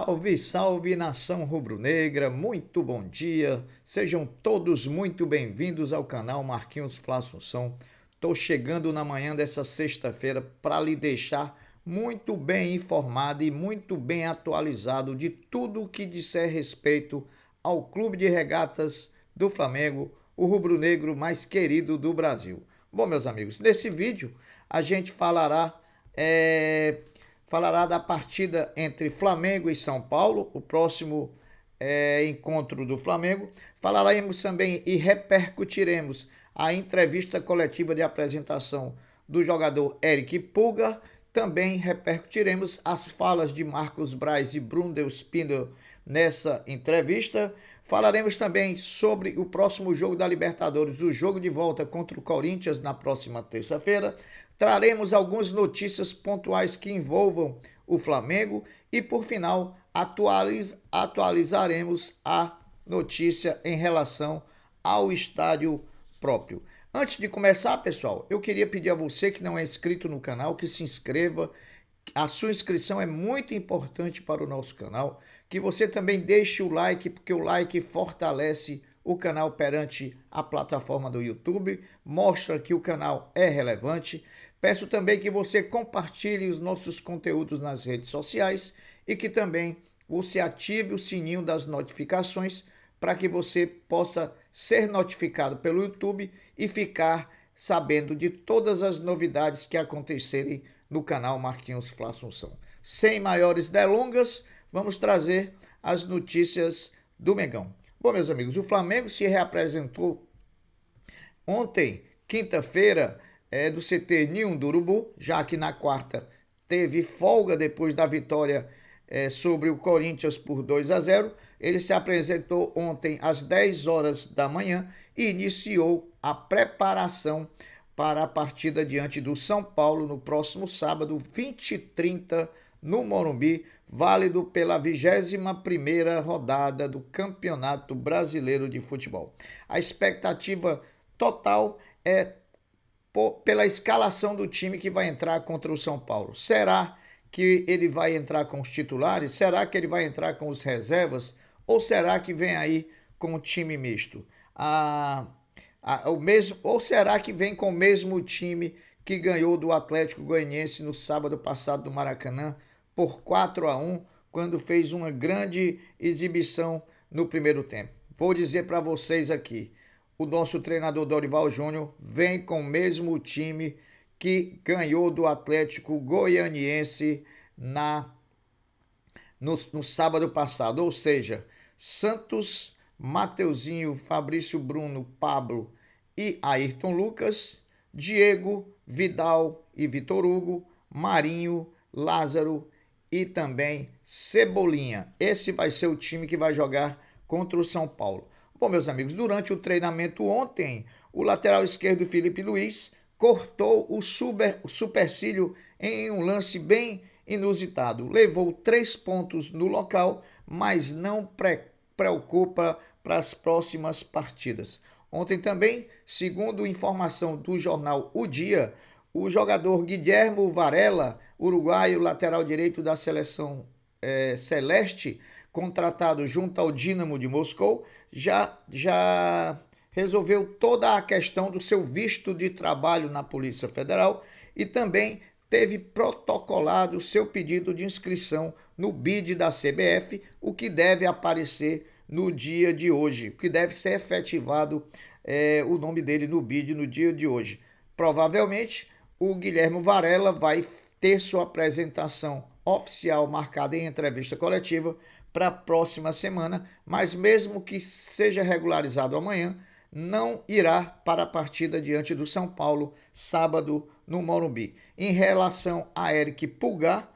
Salve, salve nação rubro-negra, muito bom dia, sejam todos muito bem-vindos ao canal Marquinhos Fla Assunção. Tô chegando na manhã dessa sexta-feira para lhe deixar muito bem informado e muito bem atualizado de tudo que disser respeito ao Clube de Regatas do Flamengo, o rubro-negro mais querido do Brasil. Bom, meus amigos, nesse vídeo a gente falará da partida entre Flamengo e São Paulo, o próximo encontro do Flamengo. Falaremos também e repercutiremos a entrevista coletiva de apresentação do jogador Eric Pulgar. Também repercutiremos as falas de Marcos Braz e Bruno Spindel nessa entrevista. Falaremos também sobre o próximo jogo da Libertadores, o jogo de volta contra o Corinthians na próxima terça-feira. Traremos algumas notícias pontuais que envolvam o Flamengo e, por final, atualizaremos a notícia em relação ao estádio próprio. Antes de começar, pessoal, eu queria pedir a você que não é inscrito no canal que se inscreva. A sua inscrição é muito importante para o nosso canal. Que você também deixe o like, porque o like fortalece o canal perante a plataforma do YouTube, mostra que o canal é relevante. Peço também que você compartilhe os nossos conteúdos nas redes sociais e que também você ative o sininho das notificações para que você possa ser notificado pelo YouTube e ficar sabendo de todas as novidades que acontecerem no canal Marquinhos Fla Assunção. Sem maiores delongas, vamos trazer as notícias do Mengão. Bom, meus amigos, o Flamengo se reapresentou ontem, quinta-feira, do CT Ninho do Urubu, já que na quarta teve folga depois da vitória sobre o Corinthians por 2-0. Ele se apresentou ontem às 10 horas da manhã e iniciou a preparação para a partida diante do São Paulo no próximo sábado, 20h30, no Morumbi, válido pela 21ª rodada do Campeonato Brasileiro de Futebol. A expectativa total é pela escalação do time que vai entrar contra o São Paulo. Será que ele vai entrar com os titulares? Será que ele vai entrar com os reservas? Ou será que vem aí com o time misto? Ou será que vem com o mesmo time que ganhou do Atlético Goianiense no sábado passado do Maracanã por 4-1, quando fez uma grande exibição no primeiro tempo? Vou dizer para vocês aqui, o nosso treinador Dorival Júnior vem com o mesmo time que ganhou do Atlético Goianiense no sábado passado, ou seja, Santos, Mateuzinho, Fabrício Bruno, Pablo e Ayrton Lucas, Diego, Vidal e Vitor Hugo, Marinho, Lázaro e também Cebolinha. Esse vai ser o time que vai jogar contra o São Paulo. Bom, meus amigos, durante o treinamento ontem, o lateral esquerdo Felipe Luiz cortou o supercílio em um lance bem inusitado. Levou 3 pontos no local, mas não preocupa para as próximas partidas. Ontem também, segundo informação do jornal O Dia, o jogador Guilhermo Varela, uruguaio, lateral direito da seleção celeste, contratado junto ao Dínamo de Moscou, já resolveu toda a questão do seu visto de trabalho na Polícia Federal e também teve protocolado o seu pedido de inscrição no BID da CBF, o que deve aparecer no dia de hoje, o que deve ser efetivado o nome dele no BID no dia de hoje. Provavelmente, o Guilherme Varela vai ter sua apresentação oficial marcada em entrevista coletiva para a próxima semana, mas mesmo que seja regularizado amanhã, não irá para a partida diante do São Paulo, sábado, no Morumbi. Em relação a Eric Pulgar,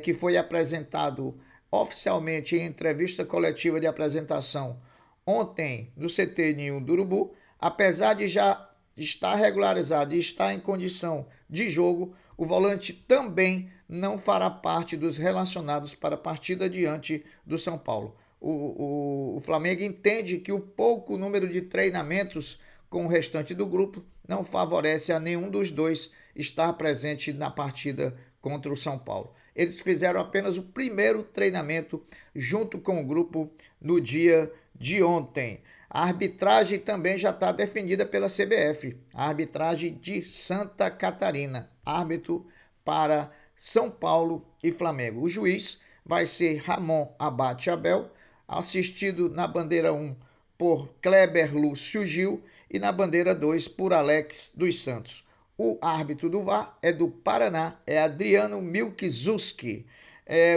que foi apresentado oficialmente em entrevista coletiva de apresentação ontem no CT Ninho do Urubu, apesar de já estar regularizado e estar em condição de jogo, o volante também não fará parte dos relacionados para a partida diante do São Paulo. O Flamengo entende que o pouco número de treinamentos com o restante do grupo não favorece a nenhum dos dois estar presente na partida contra o São Paulo. eles fizeram apenas o primeiro treinamento junto com o grupo no dia de ontem. A arbitragem também já está definida pela CBF, a arbitragem de Santa Catarina, árbitro para São Paulo e Flamengo. O juiz vai ser Ramon Abate Abel, assistido na bandeira 1 por Kleber Lúcio Gil e na bandeira 2 por Alex dos Santos. O árbitro do VAR é do Paraná, é Adriano Milkzuski.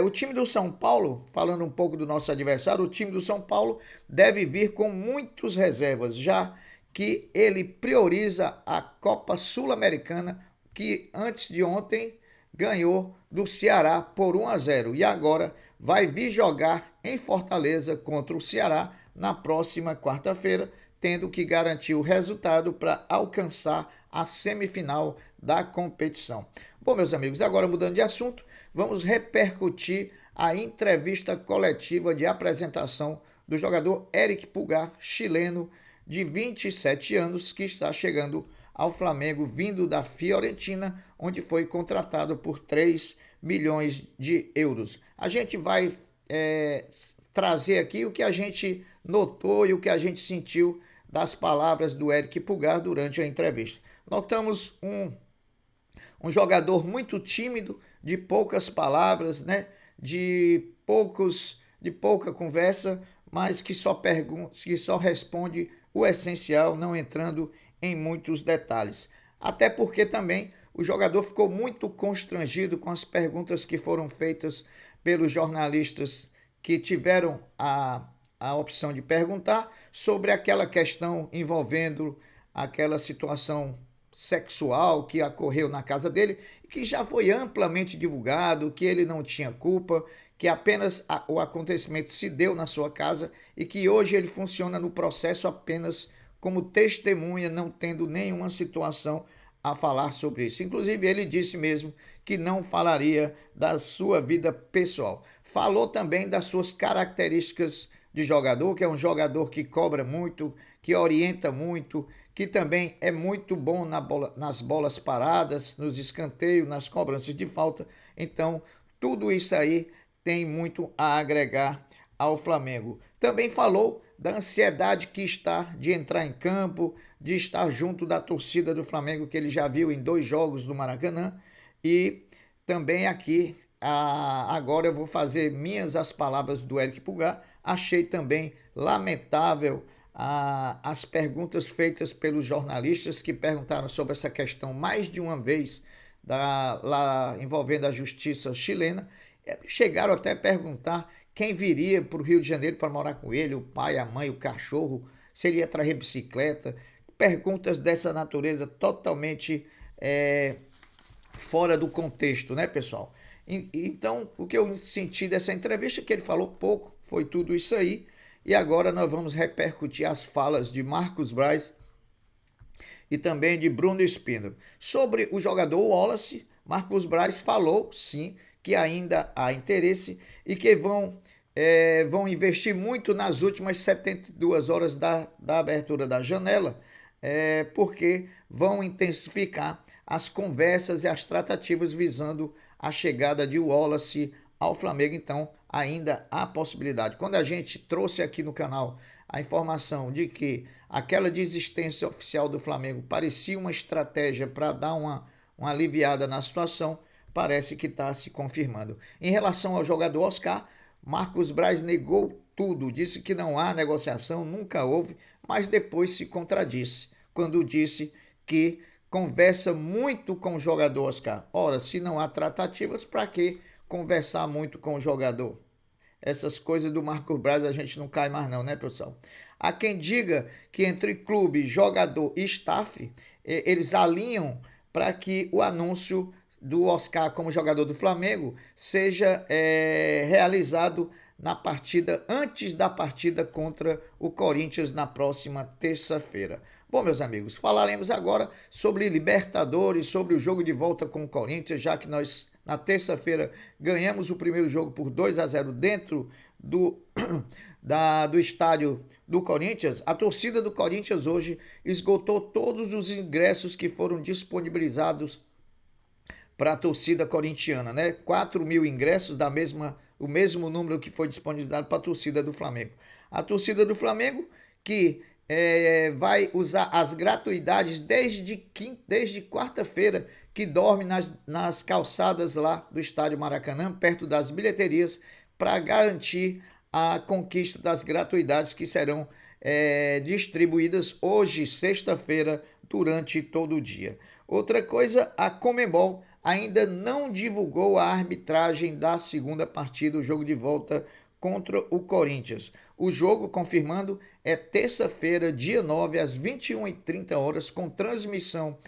O time do São Paulo, falando um pouco do nosso adversário, o time do São Paulo deve vir com muitas reservas, já que ele prioriza a Copa Sul-Americana, que antes de ontem ganhou do Ceará por 1-0 e agora vai vir jogar em Fortaleza contra o Ceará na próxima quarta-feira, tendo que garantir o resultado para alcançar a semifinal da competição. Bom, meus amigos, agora mudando de assunto, vamos repercutir a entrevista coletiva de apresentação do jogador Eric Pulgar, chileno de 27 anos, que está chegando ao Flamengo, vindo da Fiorentina, onde foi contratado por 3 milhões de euros. A gente vai trazer aqui o que a gente notou e o que a gente sentiu das palavras do Eric Pulgar durante a entrevista. Notamos um jogador muito tímido, de poucas palavras, né? de pouca conversa, mas que só responde o essencial, não entrando em muitos detalhes. Até porque também o jogador ficou muito constrangido com as perguntas que foram feitas pelos jornalistas que tiveram a opção de perguntar sobre aquela questão envolvendo aquela situação sexual que ocorreu na casa dele, que já foi amplamente divulgado, que ele não tinha culpa, que apenas o acontecimento se deu na sua casa e que hoje ele funciona no processo apenas como testemunha, não tendo nenhuma situação a falar sobre isso. Inclusive, ele disse mesmo que não falaria da sua vida pessoal. Falou também das suas características de jogador, que é um jogador que cobra muito, que orienta muito, que também é muito bom nas bolas paradas, nos escanteios, nas cobranças de falta. Então, tudo isso aí tem muito a agregar ao Flamengo. Também falou da ansiedade que está de entrar em campo, de estar junto da torcida do Flamengo, que ele já viu em 2 jogos do Maracanã. E também aqui, agora eu vou fazer minhas as palavras do Eric Pulgar. Achei também lamentável as perguntas feitas pelos jornalistas que perguntaram sobre essa questão mais de uma vez lá envolvendo a justiça chilena. Chegaram até a perguntar quem viria para o Rio de Janeiro para morar com ele, o pai, a mãe, o cachorro, se ele ia trazer bicicleta. Perguntas dessa natureza totalmente fora do contexto, né, pessoal? Então, o que eu senti dessa entrevista é que ele falou pouco, foi tudo isso aí. E agora nós vamos repercutir as falas de Marcos Braz e também de Bruno Spindler. Sobre o jogador Wallace, Marcos Braz falou, sim, que ainda há interesse e que vão investir muito nas últimas 72 horas da abertura da janela, porque vão intensificar as conversas e as tratativas visando a chegada de Wallace ao Flamengo. Então, ainda há possibilidade. Quando a gente trouxe aqui no canal a informação de que aquela desistência oficial do Flamengo parecia uma estratégia para dar uma aliviada na situação, parece que está se confirmando. Em relação ao jogador Oscar, Marcos Braz negou tudo, disse que não há negociação, nunca houve, mas depois se contradisse, quando disse que conversa muito com o jogador Oscar. Ora, se não há tratativas, para que conversar muito com o jogador? Essas coisas do Marcos Braz a gente não cai mais não, né, pessoal? Há quem diga que entre clube, jogador e staff, eles alinham para que o anúncio do Oscar como jogador do Flamengo seja realizado na partida, antes da partida contra o Corinthians na próxima terça-feira. Bom, meus amigos, falaremos agora sobre Libertadores, sobre o jogo de volta com o Corinthians, já que nós na terça-feira ganhamos o primeiro jogo por 2-0 dentro do estádio do Corinthians. A torcida do Corinthians hoje esgotou todos os ingressos que foram disponibilizados para a torcida corintiana, né? 4.000 ingressos, o mesmo número que foi disponibilizado para a torcida do Flamengo. A torcida do Flamengo que vai usar as gratuidades desde quarta-feira, que dorme nas calçadas lá do Estádio Maracanã, perto das bilheterias, para garantir a conquista das gratuidades que serão distribuídas hoje, sexta-feira, durante todo o dia. Outra coisa, a Conmebol ainda não divulgou a arbitragem da segunda partida, o jogo de volta contra o Corinthians. O jogo, confirmando, é terça-feira, dia 9, às 21h30, com transmissão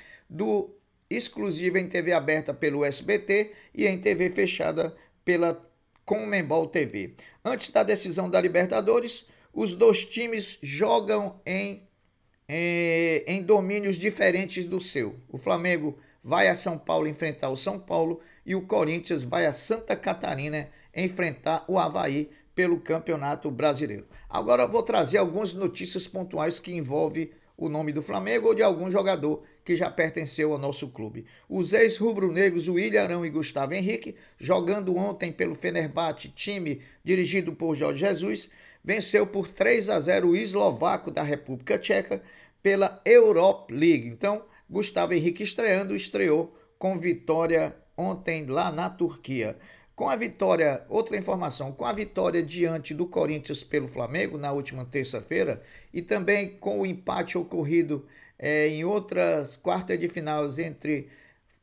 exclusiva em TV aberta pelo SBT e em TV fechada pela Conmebol TV. Antes da decisão da Libertadores, os dois times jogam em domínios diferentes do seu. O Flamengo vai a São Paulo enfrentar o São Paulo e o Corinthians vai a Santa Catarina enfrentar o Avaí pelo Campeonato Brasileiro. Agora eu vou trazer algumas notícias pontuais que envolvem o nome do Flamengo ou de algum jogador que já pertenceu ao nosso clube. Os ex-rubro-negros William Arão e Gustavo Henrique, jogando ontem pelo Fenerbahçe, time dirigido por Jorge Jesus, venceu por 3-0 o eslovaco da República Tcheca pela Europa League. Então, Gustavo Henrique estreou com vitória ontem lá na Turquia. Com a vitória, outra informação, com a vitória diante do Corinthians pelo Flamengo na última terça-feira e também com o empate ocorrido em outras quartas de finais entre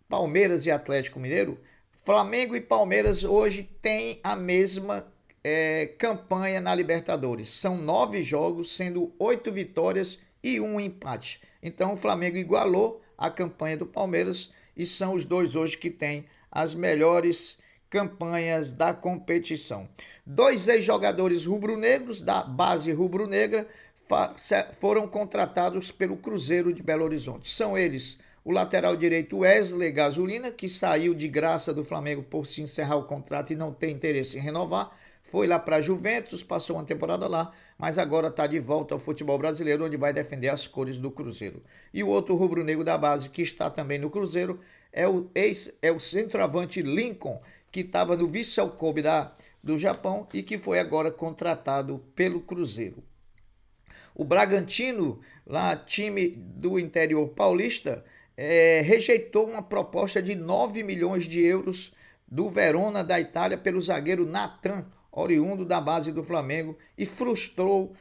Palmeiras e Atlético Mineiro, Flamengo e Palmeiras hoje têm a mesma campanha na Libertadores. São 9 jogos, sendo 8 vitórias e 1 empate. Então o Flamengo igualou a campanha do Palmeiras e são os dois hoje que têm as melhores campanhas da competição. 2 ex-jogadores rubro-negros da base rubro-negra foram contratados pelo Cruzeiro de Belo Horizonte. São eles o lateral direito Wesley Gasolina, que saiu de graça do Flamengo por se encerrar o contrato e não tem interesse em renovar. Foi lá para a Juventus, passou uma temporada lá, mas agora está de volta ao futebol brasileiro, onde vai defender as cores do Cruzeiro. E o outro rubro-negro da base, que está também no Cruzeiro, é o centroavante Lincoln, que estava no Vissel Kobe do Japão e que foi agora contratado pelo Cruzeiro. O Bragantino, lá time do interior paulista, rejeitou uma proposta de 9 milhões de euros do Verona da Itália pelo zagueiro Nathan, oriundo da base do Flamengo, e frustrou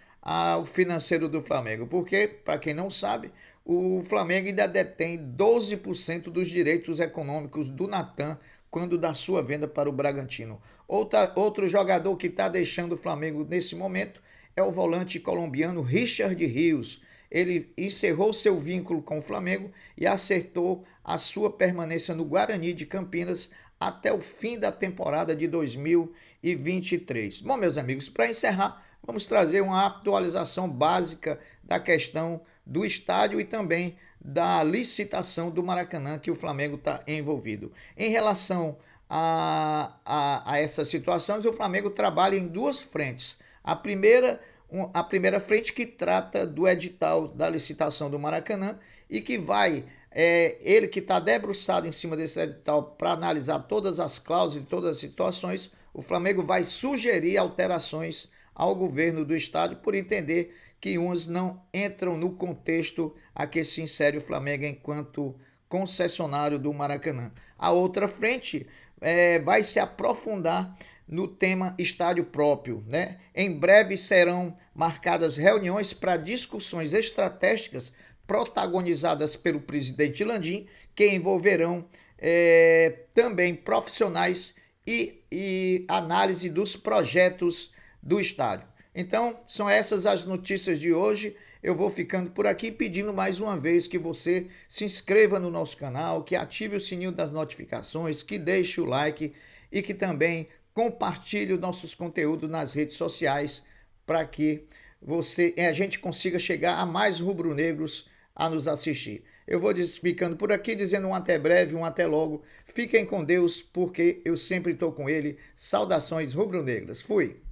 o financeiro do Flamengo, porque, para quem não sabe, o Flamengo ainda detém 12% dos direitos econômicos do Nathan quando da sua venda para o Bragantino. Outro jogador que está deixando o Flamengo nesse momento é o volante colombiano Richard Rios. Ele encerrou seu vínculo com o Flamengo e acertou a sua permanência no Guarani de Campinas até o fim da temporada de 2023. Bom, meus amigos, para encerrar, vamos trazer uma atualização básica da questão do estádio e também da licitação do Maracanã que o Flamengo está envolvido. Em relação a essas situações, o Flamengo trabalha em 2 frentes. A primeira frente que trata do edital da licitação do Maracanã e que vai, ele que está debruçado em cima desse edital para analisar todas as cláusulas e todas as situações, o Flamengo vai sugerir alterações ao governo do estado por entender que uns não entram no contexto a que se insere o Flamengo enquanto concessionário do Maracanã. A outra frente vai se aprofundar no tema estádio próprio, né? Em breve serão marcadas reuniões para discussões estratégicas protagonizadas pelo presidente Landim, que envolverão também profissionais e análise dos projetos do estádio. Então, são essas as notícias de hoje. Eu vou ficando por aqui pedindo mais uma vez que você se inscreva no nosso canal, que ative o sininho das notificações, que deixe o like e que também compartilhe os nossos conteúdos nas redes sociais para que a gente consiga chegar a mais rubro-negros a nos assistir. Eu vou ficando por aqui dizendo um até breve, um até logo. Fiquem com Deus, porque eu sempre estou com ele. Saudações rubro-negras. Fui!